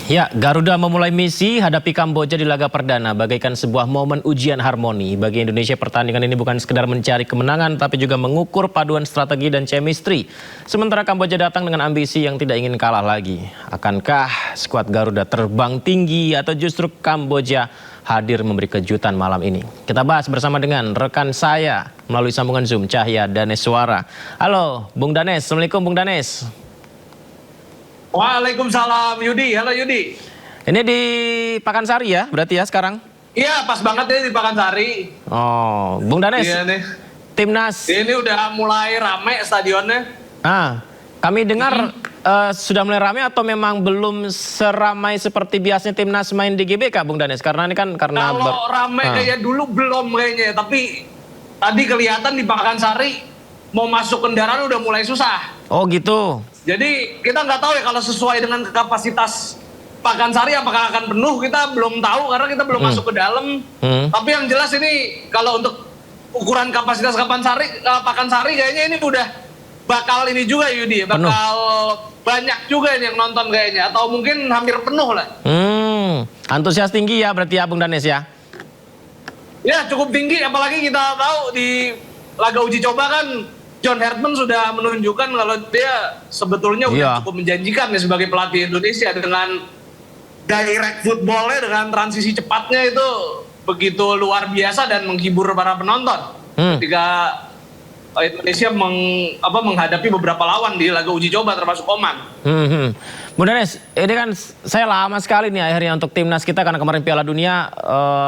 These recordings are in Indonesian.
Ya, Garuda memulai misi hadapi Kamboja di laga perdana bagaikan sebuah momen ujian harmoni. Bagi Indonesia, pertandingan ini bukan sekedar mencari kemenangan, tapi juga mengukur paduan strategi dan chemistry. Sementara Kamboja datang dengan ambisi yang tidak ingin kalah lagi. Akankah skuad Garuda terbang tinggi atau justru Kamboja hadir memberi kejutan malam ini? Kita bahas bersama dengan rekan saya melalui sambungan Zoom, Cahya Daneswara. Halo, Bung Danes. Assalamualaikum, Bung Danes. Waalaikumsalam Yudi, halo Yudi. Ini di Pakansari ya, berarti ya sekarang? Iya, pas banget nih di Pakansari. Oh, Bung Danes, Iya nih. Timnas. Ini udah mulai rame stadionnya. Kami dengar sudah mulai ramai atau memang belum seramai seperti biasanya Timnas main di GBK, Bung Danes? Karena ini kan karena kalau rame kayak dulu belum kayaknya, tapi tadi kelihatan di Pakansari mau masuk kendaraan udah mulai susah. Oh gitu. Jadi kita nggak tahu ya kalau sesuai dengan kapasitas Pakansari apakah akan penuh, kita belum tahu karena kita belum masuk ke dalam. Tapi yang jelas ini kalau untuk ukuran kapasitas Pakansari kayaknya ini udah bakal ini juga Yudi, bakal banyak juga ini yang nonton kayaknya, atau mungkin hampir penuh lah. Antusias tinggi ya berarti ya Bung Danes ya? Ya cukup tinggi, apalagi kita tahu di laga uji coba kan John Hartman sudah menunjukkan kalau dia sebetulnya udah cukup menjanjikan ya sebagai pelatih Indonesia dengan direct footballnya, dengan transisi cepatnya itu begitu luar biasa dan menghibur para penonton ketika Indonesia menghadapi beberapa lawan di laga uji coba termasuk Oman. Bung Danes, ini kan saya lama sekali nih akhirnya untuk timnas kita karena kemarin Piala Dunia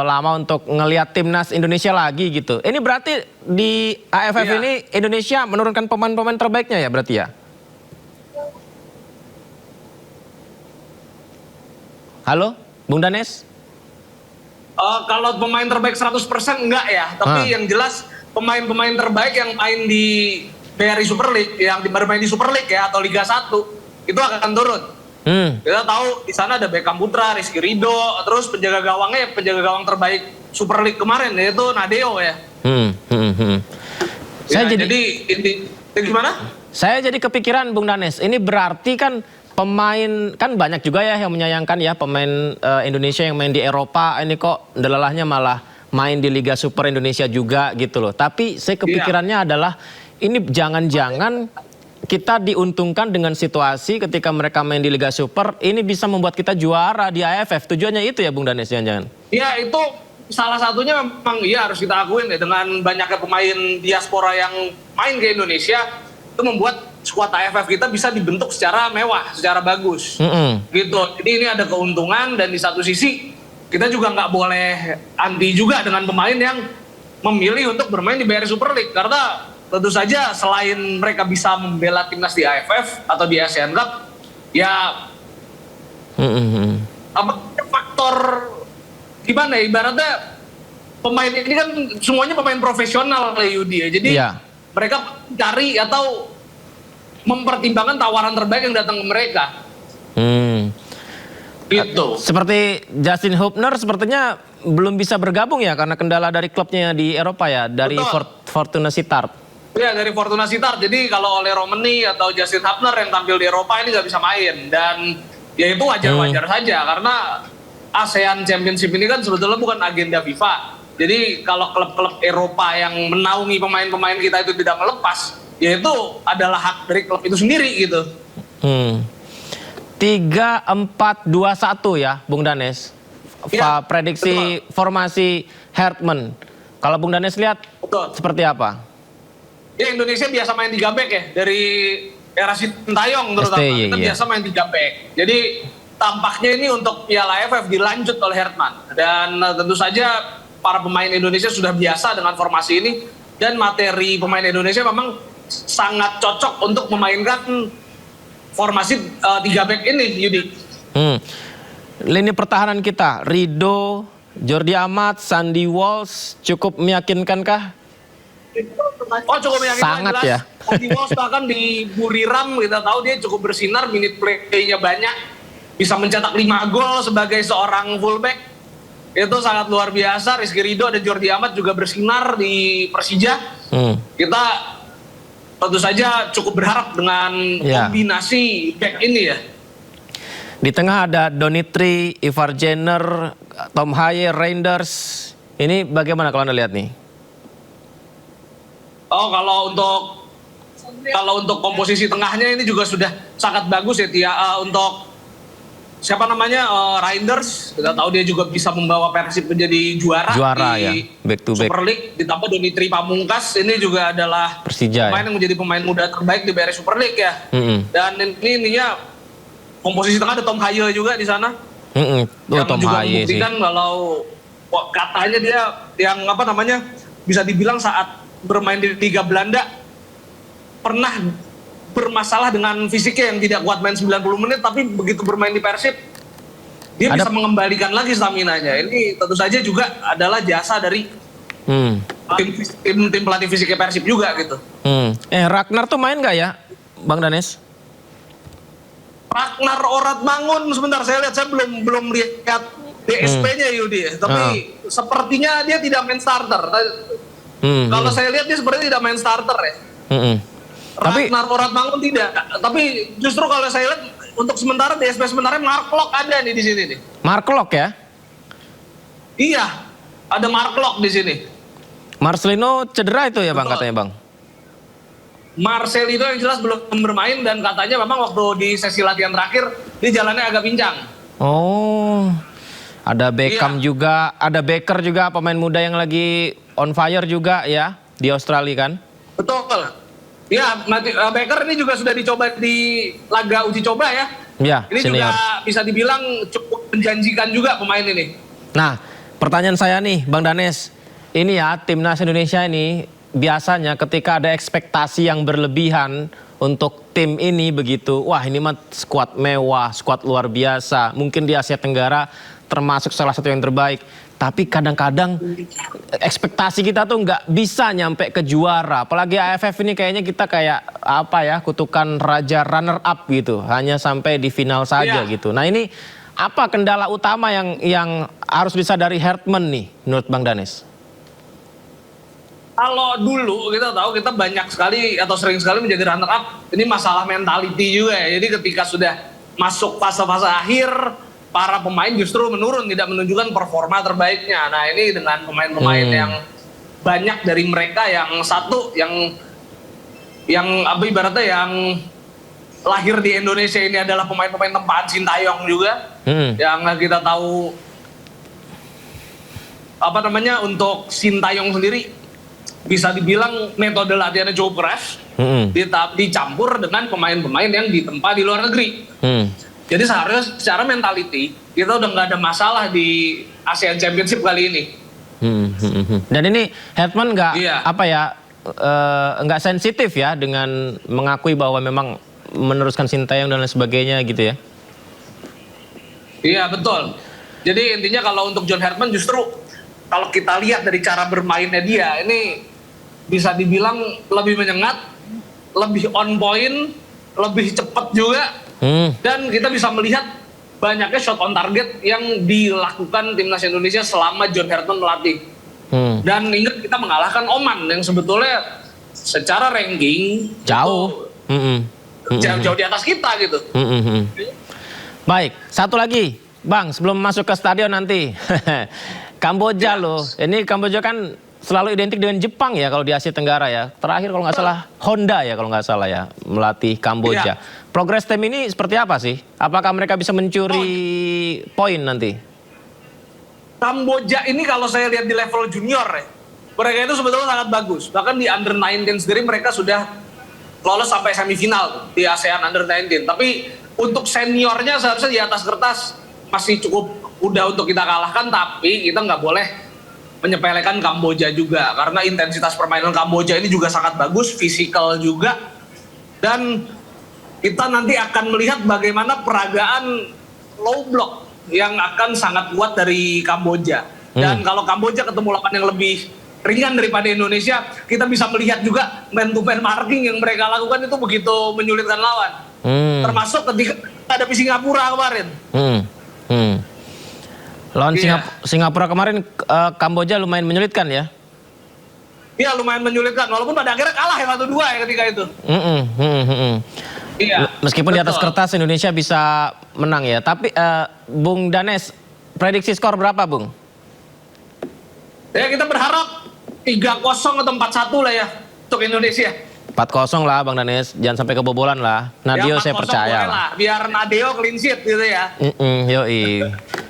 lama untuk ngelihat timnas Indonesia lagi gitu. Ini berarti di AFF ini Indonesia menurunkan pemain-pemain terbaiknya ya berarti ya? Halo, Bung Danes? Kalau pemain terbaik 100% enggak ya, tapi yang jelas pemain-pemain terbaik yang main di BRI Super League, yang bermain di Super League ya atau Liga 1 itu akan turun. Kita tahu di sana ada Beckham Putra, Rizky Ridho, terus penjaga gawang terbaik Super League kemarin yaitu Nadeo ya. Jadi gimana? Saya jadi kepikiran Bung Danes, ini berarti kan pemain kan banyak juga ya yang menyayangkan ya pemain Indonesia yang main di Eropa ini kok delalahnya malah main di Liga Super Indonesia juga gitu loh. Tapi saya kepikirannya adalah ini jangan-jangan kita diuntungkan dengan situasi ketika mereka main di Liga Super, ini bisa membuat kita juara di AFF. Tujuannya itu ya Bung Danes jangan-jangan? Ya itu salah satunya memang iya harus kita akuin ya, dengan banyaknya pemain diaspora yang main ke Indonesia, itu membuat skuad AFF kita bisa dibentuk secara mewah, secara bagus. Gitu. Jadi ini ada keuntungan dan di satu sisi kita juga nggak boleh anti juga dengan pemain yang memilih untuk bermain di BRI Super League. Karena tentu saja selain mereka bisa membela timnas di AFF atau di Asian Cup, ya faktor gimana ya, ibaratnya pemain ini kan semuanya pemain profesional kayak Yudi ya. Jadi mereka cari atau mempertimbangkan tawaran terbaik yang datang ke mereka. Gitu. Seperti Justin Hubner sepertinya belum bisa bergabung ya karena kendala dari klubnya di Eropa ya, dari Fortuna Sittard. Ya dari Fortuna Sittard. Jadi kalau oleh Romani atau Justin Hubner yang tampil di Eropa ini nggak bisa main, dan ya itu wajar-wajar saja karena ASEAN Championship ini kan sebetulnya bukan agenda FIFA. Jadi kalau klub-klub Eropa yang menaungi pemain-pemain kita itu tidak melepas, ya itu adalah hak dari klub itu sendiri gitu. 3-4-2-1 ya Bung Danes. Prediksi formasi Hartman. Kalau Bung Danes lihat seperti apa? Ya Indonesia biasa main 3 back ya, dari era Sintayong terutama kita biasa main 3 back. Jadi tampaknya ini untuk Piala AFF dilanjut oleh Hartman, dan tentu saja para pemain Indonesia sudah biasa dengan formasi ini, dan materi pemain Indonesia memang sangat cocok untuk memainkan formasi 3 back ini Yudi. Lini pertahanan kita, Ridho, Jordi Amat, Sandy Walsh cukup meyakinkankah? Oh cukup meyakinkan, sangat jelas. Ya. Sandy Walsh bahkan di Buriram kita tahu dia cukup bersinar, minute play-nya banyak, bisa mencetak 5 gol sebagai seorang fullback. Itu sangat luar biasa. Rizky Ridho dan Jordi Amat juga bersinar di Persija. Kita tentu saja cukup berharap dengan kombinasi back ini ya. Di tengah ada Donitri, Ivar Jenner, Tom Haye, Reinders. Ini bagaimana kalau Anda lihat nih? Oh, kalau untuk komposisi tengahnya ini juga sudah sangat bagus ya, Tia. Untuk siapa namanya, Reinders, kita tahu dia juga bisa membawa Persib menjadi juara Ya, di back to back. Super League. Ditambah Donitri Pamungkas, ini juga adalah Persija, pemain yang menjadi pemain muda terbaik di BRI Super League ya. Dan ininya komposisi tengah ada Tom Haye juga di sana. Yang Tom juga Haye sih. membuktikan kalau katanya dia yang apa namanya, bisa dibilang saat bermain di Liga Belanda pernah bermasalah dengan fisiknya yang tidak kuat main 90 menit, tapi begitu bermain di Persib dia bisa mengembalikan lagi stamina-nya. Ini tentu saja juga adalah jasa dari tim pelatih fisiknya Persib juga gitu. Ragnar tuh main nggak ya, Bang Danes? Ragnar Oratmangun, sebentar saya lihat, saya belum lihat DSP-nya Yudi, tapi sepertinya dia tidak main starter. Kalau saya lihat dia sepertinya tidak main starter ya. Ragnar Oratmangun tidak, tapi justru kalau saya lihat untuk sementara DSP sementara Mark Locke ada nih di sini nih. Mark Locke ya? Iya, ada Mark Locke di sini. Marcelino cedera itu ya Bang, katanya Bang? Marcelino yang jelas belum bermain dan katanya memang waktu di sesi latihan terakhir dia jalannya agak pincang. Oh, ada Beckham juga, ada Baker juga, pemain muda yang lagi on fire juga ya di Australia kan? Betul. Ya, Baker ini juga sudah dicoba di laga uji coba ya. Ya, ini senior. juga bisa dibilang cukup menjanjikan juga pemain ini. Nah, pertanyaan saya nih Bang Danes, ini ya timnas Indonesia ini biasanya ketika ada ekspektasi yang berlebihan untuk tim ini begitu, wah ini mah skuad mewah, skuad luar biasa, mungkin di Asia Tenggara termasuk salah satu yang terbaik. Tapi kadang-kadang ekspektasi kita tuh nggak bisa nyampe ke juara. Apalagi AFF ini kayaknya kita kayak apa ya, kutukan raja runner up gitu, hanya sampai di final saja gitu. Nah ini apa kendala utama yang harus disadari Hertman nih menurut Bang Danes? Kalau dulu kita tahu kita banyak sekali atau sering sekali menjadi runner up, ini masalah mentality juga ya. Jadi ketika sudah masuk fase-fase akhir, para pemain justru menurun, tidak menunjukkan performa terbaiknya. Nah ini dengan pemain-pemain yang banyak dari mereka yang satu, yang apa ibaratnya yang lahir di Indonesia ini adalah pemain-pemain tempaan Sintayong juga, yang kita tahu apa namanya, untuk Sintayong sendiri bisa dibilang metode latihannya cukup keras, dicampur dengan pemain-pemain yang ditempa di luar negeri. Jadi seharusnya secara mentality kita udah nggak ada masalah di ASEAN Championship kali ini. Dan ini Hertman nggak apa ya, nggak sensitif ya dengan mengakui bahwa memang meneruskan Sintayong dan lain sebagainya gitu ya? Iya betul. Jadi intinya kalau untuk John Hertman justru kalau kita lihat dari cara bermainnya dia ini bisa dibilang lebih menyengat, lebih on point, lebih cepat juga. Dan kita bisa melihat banyaknya shot on target yang dilakukan timnas Indonesia selama John Hertman melatih. Dan ingat kita mengalahkan Oman yang sebetulnya secara ranking jauh, jauh di atas kita gitu. Baik, satu lagi Bang sebelum masuk ke stadion nanti. Kamboja loh, ini Kamboja kan selalu identik dengan Jepang ya kalau di Asia Tenggara ya. Terakhir kalau nggak salah Honda ya kalau nggak salah ya melatih Kamboja. Progres tim ini seperti apa sih? Apakah mereka bisa mencuri poin nanti? Kamboja ini kalau saya lihat di level junior ya, mereka itu sebetulnya sangat bagus. Bahkan di under 19 sendiri mereka sudah lolos sampai semifinal di ASEAN under 19. Tapi untuk seniornya seharusnya di atas kertas masih cukup udah untuk kita kalahkan, tapi kita nggak boleh menyepelekan Kamboja juga karena intensitas permainan Kamboja ini juga sangat bagus, fisikal juga, dan kita nanti akan melihat bagaimana peragaan low block yang akan sangat kuat dari Kamboja. Dan kalau Kamboja ketemu lawan yang lebih ringan daripada Indonesia, kita bisa melihat juga man to man marking yang mereka lakukan itu begitu menyulitkan lawan. Termasuk ketika hadapi Singapura kemarin. Lawan Singapura kemarin Kamboja lumayan menyulitkan ya? Iya lumayan menyulitkan, walaupun pada akhirnya kalah ya 1-2 ya ketika itu. Iya. Meskipun di atas Betul. kertas Indonesia bisa menang ya. Tapi Bung Danes, prediksi skor berapa Bung? Ya kita berharap 3-0 atau 4-1 lah ya untuk Indonesia. 4-0 lah Bang Danes, jangan sampai kebobolan lah. Nadio Ya, saya 4-0 percaya boleh lah. lah. Biar Nadeo clean sheet gitu ya. Yoi.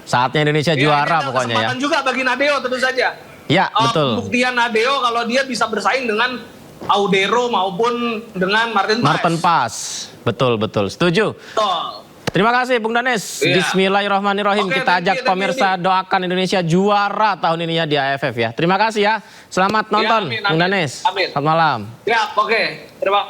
Saatnya Indonesia Ya, juara ini ada pokoknya ya. kesempatan juga bagi Nadeo tentu saja. Ya, betul. Pembuktian Nadeo kalau dia bisa bersaing dengan Audero maupun dengan Martin Paes. Betul. Setuju. Betul. Terima kasih Bung Danes. Iya. Bismillahirrahmanirrahim. Oke, Kita thank you, ajak thank you, pemirsa Dik. doakan Indonesia juara tahun ini ya di AFF ya. Terima kasih ya. Selamat nonton amin, Bung amin. Danes. Amin. Selamat malam. Ya, oke. Terima